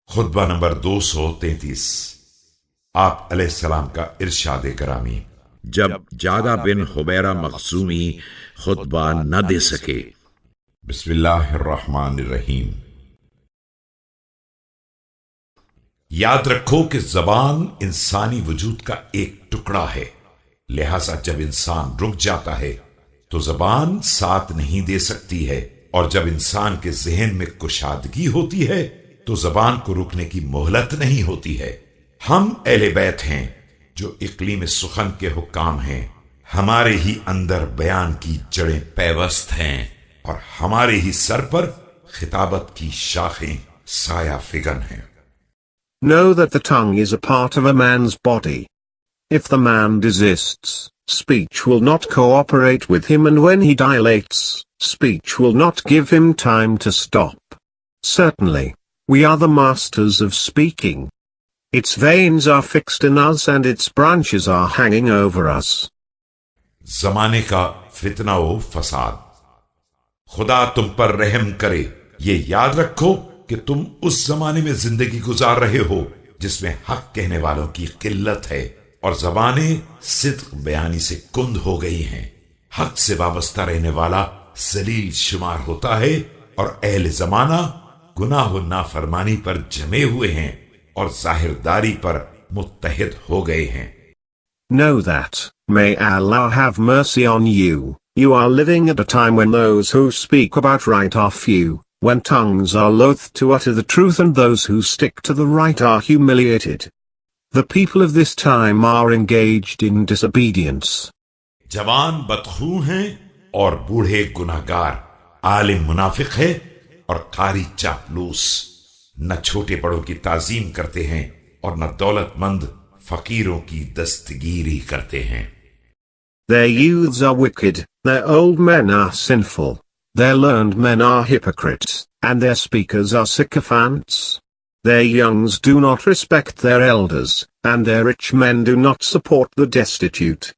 खुतबा number 233। आप अलैहिस्सलाम का इरशाद करामी। जब जादा बिन हुबैरा मखसूमी खुतबा न दे सके। बिस्मिल्लाहिर्रहमानिर्रहीम। याद रखो कि जबान इंसानी वजूद का एक टुकड़ा है, लिहाजा जब इंसान रुक जाता है तो जबान साथ नहीं दे सकती है, और जब इंसान के जहन में कुशादगी होती है तो जबान को रुकने की मोहलत नहीं होती है। हम अहले बैत हैं जो इकलीम सुखन के हुक्काम हैं, हमारे ही अंदर बयान की जड़ें पैवस्त हैं और हमारे ही सर पर खिताबत की शाखें साया फिगन हैं। Know that the tongue is a part of a man's body. If the man desists, speech will not cooperate with him, and when he dilates, speech will not give him time to stop. Certainly, we are the masters of speaking. Its veins are fixed in us and its branches are hanging over us. जमाने का फितना व फसाद। खुदा तुम पर रहम करे। ये याद रखो कि तुम उस जमाने में जिंदगी गुजार रहे हो जिसमें हक कहने वालों की किल्लत है और जबानें सिद्क बयानी से कुंद हो गई हैं। हक से वाबस्ता रहने वाला जलील शुमार होता है और अहले जमाना गुनाह व नाफरमानी पर जमे हुए हैं और जाहिरदारी पर मुत्तहिद हो गए हैं। Know that, may Allah have mercy on you, you are living at a time when those who speak about right are few, when tongues are loath to utter the truth and those who stick to the right are humiliated. The people of this time are engaged in disobedience. जवान बदखू हैं और बूढ़े गुनाहगार, आलिम मुनाफिक है और कारी चापलूस, न छोटे बड़ों की ताजीम करते हैं और न दौलतमंद फकीरों की दस्तगीरी करते हैं। Their youths are wicked, their old men are sinful, their learned men are hypocrites, and their speakers are sycophants. Their youngs do not respect their elders, and their rich men do not support the destitute.